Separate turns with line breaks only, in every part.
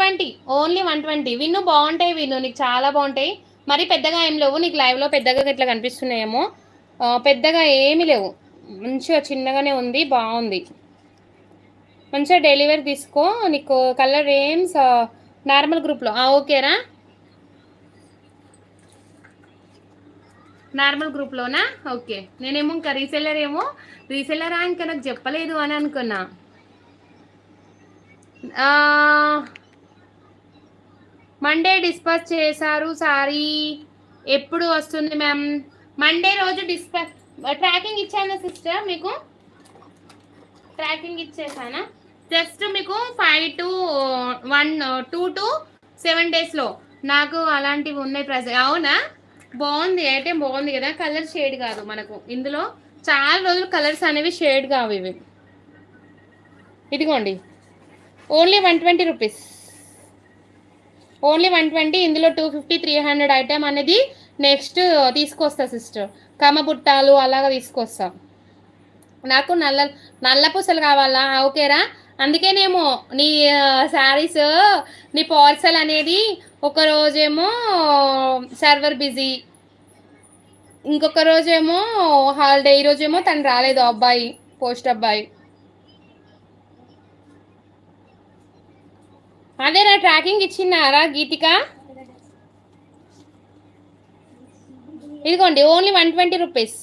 120, only 120. విన్ను బాగుంటాయి, విన్ను నీకు చాలా బాగుంటాయి. మరి పెద్దగా ఏం లేవు నీకు లైవ్లో, పెద్దగా ఇట్లా కనిపిస్తున్నాయేమో, పెద్దగా ఏమీ లేవు, మంచిగా చిన్నగానే ఉంది, బాగుంది. మంచిగా డెలివరీ తీసుకో. నీకు కలర్ ఏమ్స్ నార్మల్ గ్రూప్లో ఓకేరా, నార్మల్ గ్రూప్లోనా? ఓకే. నేనేమో ఇంకా రీసెల్లరా ఇంకా నాకు చెప్పలేదు అని అనుకున్నా. మండే డిస్పాచ్ చేశారు సారీ. ఎప్పుడు వస్తుంది మ్యామ్? మండే రోజు డిస్పాచ్. ట్రాకింగ్ ఇచ్చానా సిస్టర్? మీకు ట్రాకింగ్ ఇచ్చేసానా? జస్ట్ మీకు 5 to 1 2 to 7 డేస్లో నాకు అలాంటివి ఉన్నాయి ప్రెజెంట్. అవునా? బాగుంది, ఐటెం బాగుంది కదా. కలర్ షేడ్ కాదు మనకు ఇందులో, చాలా రోజులు కలర్స్ అనేవి షేడ్ కావు ఇవి. ఇదిగోండి, ఓన్లీ 120 రూపీస్, ఓన్లీ 120. ఇందులో 250 300 ఐటెం అనేది నెక్స్ట్ తీసుకొస్తా సిస్టర్. కమ్మబుట్టాలు అలాగా తీసుకొస్తా. నాకు నల్ల పూసలు కావాలా? ఓకేరా. అందుకేనేమో నీ శారీస్, నీ పార్సల్ అనేది ఒక రోజేమో సర్వర్ బిజీ, ఇంకొక రోజేమో హాలిడే, ఈ రోజేమో తను రాలేదు అబ్బాయి, పోస్ట్ అబ్బాయి. అదేనా ట్రాకింగ్ ఇచ్చినారా గీతిక? ఇదిగోండి, ఓన్లీ 120 రూపీస్.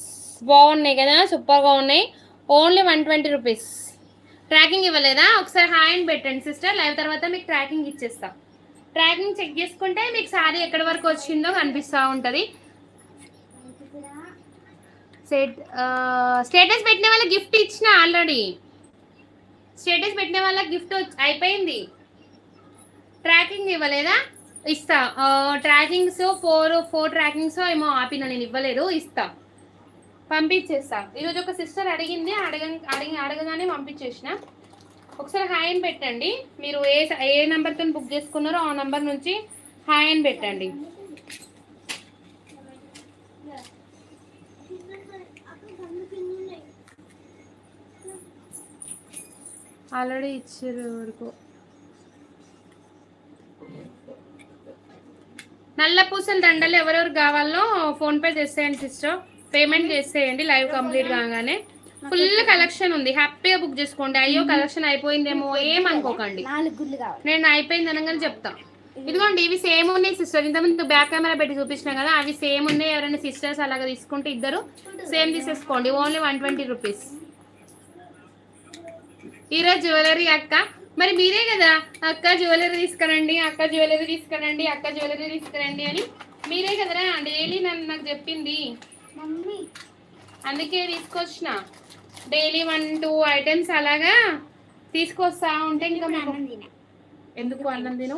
బాగున్నాయి కదా, సూపర్గా ఉన్నాయి. Only 120 rupees. ట్రాకింగ్ ఇవ్వలేదా? ఒకసారి హాయ్ అని పెట్టండి సిస్టర్. లైవ్ తర్వాత మీకు ట్రాకింగ్ ఇచ్చేస్తా. ట్రాకింగ్ చెక్ చేసుకుంటే మీకు సారీ ఎక్కడి వరకు వచ్చిందో కనిపిస్తూ ఉంటుంది. స్టేటస్ పెట్టిన వాళ్ళకి గిఫ్ట్ ఇచ్చిన ఆల్రెడీ. స్టేటస్ పెట్టిన వాళ్ళకి గిఫ్ట్ అయిపోయింది. ట్రాకింగ్ ఇవ్వలేదా? ఇస్తా. ట్రాకింగ్స్ 4 ట్రాకింగ్స్ ఏమో ఆపిన, నేను ఇవ్వలేదు, ఇస్తా, పంపించేస్తా. ఈరోజు ఒక సిస్టర్ అడిగింది, అడగగానే పంపించేసిన. ఒకసారి హాయ్ అని పెట్టండి. మీరు ఏ నెంబర్తో బుక్ చేసుకున్నారో ఆ నెంబర్ నుంచి హాయ్ అని పెట్టండి. ఆల్రెడీ ఇచ్చారు వరకు. నల్ల పూసల దండలు ఎవరెవరు కావాలో ఫోన్పే చేసేయండి సిస్టర్, పేమెంట్ చేసేయండి లైవ్ కంప్లీట్ కాగానే. ఫుల్ కలెక్షన్ ఉంది, హ్యాపీగా బుక్ చేసుకోండి. అయ్యో కలెక్షన్ అయిపోయిందేమో ఏమనుకోకండి, నేను అయిపోయింది అనగానే చెప్తా. ఇదిగోండి, ఇవి సేమ్ ఉన్నాయి సిస్టర్. ఇంతకుముందు బ్యాక్ కెమెరా పెట్టి చూపించినా కదా, అవి సేమ్ ఉన్నాయి. ఎవరైనా సిస్టర్స్ అలాగా తీసుకుంటే ఇద్దరు సేమ్ తీసేసుకోండి. Only 120 rupees. ఈరోజు జ్యువెలరీ అక్క, మరి మీరే కదా అక్క జ్యువెలరీ తీసుకురండి, అక్క జ్యువెలరీ తీసుకురండి, అక్క జ్యువెలరీ తీసుకురండి అని మీరే కదరా డైలీ నాకు చెప్పింది. అందుకే తీసుకొచ్చిన డైలీ 1-2 ఐటమ్స్ అలాగా తీసుకొస్తా ఉంటే ఇంకా మీకు ఎందుకు అన్నం తిను.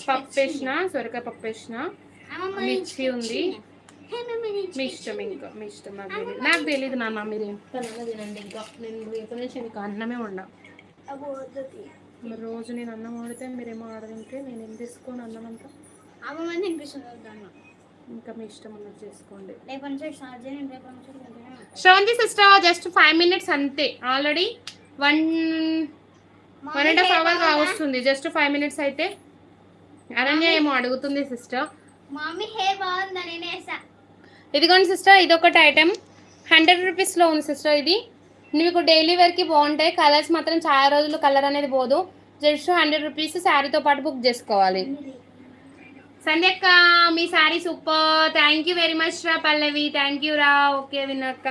పప్పు వేసిన, సొరకాయ పప్పు వేసిన, మిర్చి ఉంది, మీ ఇష్టం. ఇంకా మీ ఇష్టం, నాకు తెలియదు నాన్న. మీరు ఎంత తినండి. ఇంకా నేను రేపు నుంచి మీకు అన్నమే వండా. మరి రోజు నేను అన్నం వండితే మీరేమో ఆడదింటే నేను ఏం తీసుకోను అన్నం అంతా. ఇంకా మీ ఇష్టం అన్నది చేసుకోండి. శ్రవంతి సిస్టర్ జస్ట్ 5 minutes అంతే. ఆల్రెడీ 1.5 hours వస్తుంది. జస్ట్ 5 minutes అయితే. అరణ్య ఏమో అడుగుతుంది సిస్టర్. ఇదిగోండి సిస్టర్, ఇదొకటి ఐటెం 100 రూపీస్లో ఉంది సిస్టర్. ఇది మీకు డైలీ వేర్కి బాగుంటాయి. కలర్స్ మాత్రం చాలా రోజులు కలర్ అనేది పోదు. జస్ట్ 100 రూపీస్, శారీతో పాటు బుక్ చేసుకోవాలి. సంధ్యక్క మీ saree super, thank you very much రా. పల్లవి థ్యాంక్ యూ రా. ఓకే వినక్క.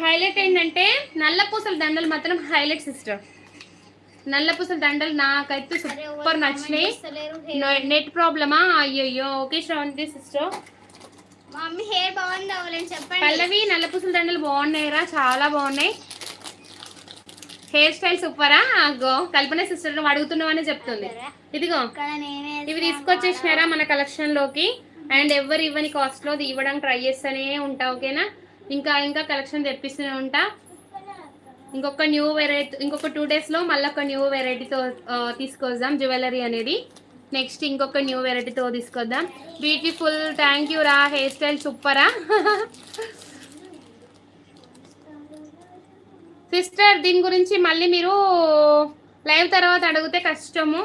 హైలైట్ ఏంటంటే నల్ల పూసల దండలు మాత్రం హైలైట్ సిస్టర్. నల్ల పూసల దండలు నాకైతే సూపర్ నచ్చినాయి. నెట్ ప్రాబ్లమా? అయ్యయ్యో. Okay Sravanthi sister. పల్లవి నల్ల పూసల దండలు బాగున్నాయిరా, చాలా బాగున్నాయి. హెయిర్ స్టైల్ సూపరా? అగో కల్పన సిస్టర్ నువ్వు అడుగుతున్నావని చెప్తుంది. ఇదిగో ఇవి తీసుకొచ్చేసినారా మన కలెక్షన్ లోకి. అండ్ ఎవరు ఇవ్వని కాస్ట్ లో ఇవ్వడానికి ట్రై చేస్తూనే ఉంటా. ఓకేనా? ఇంకా ఇంకా కలెక్షన్ తెప్పిస్తూనే ఉంటా. ఇంకొక న్యూ వెరైటీ, ఇంకొక 2 days లో మళ్ళీ ఒక న్యూ వెరైటీతో తీసుకొద్దాం జ్యువెలరీ అనేది. నెక్స్ట్ ఇంకొక న్యూ వెరైటీతో తీసుకొద్దాం. బ్యూటిఫుల్, థ్యాంక్ యూ రా. హెయిర్ స్టైల్ సూపరా సిస్టర్. దీని గురించి మళ్ళీ మీరు లైవ్ తర్వాత అడిగితే కష్టము.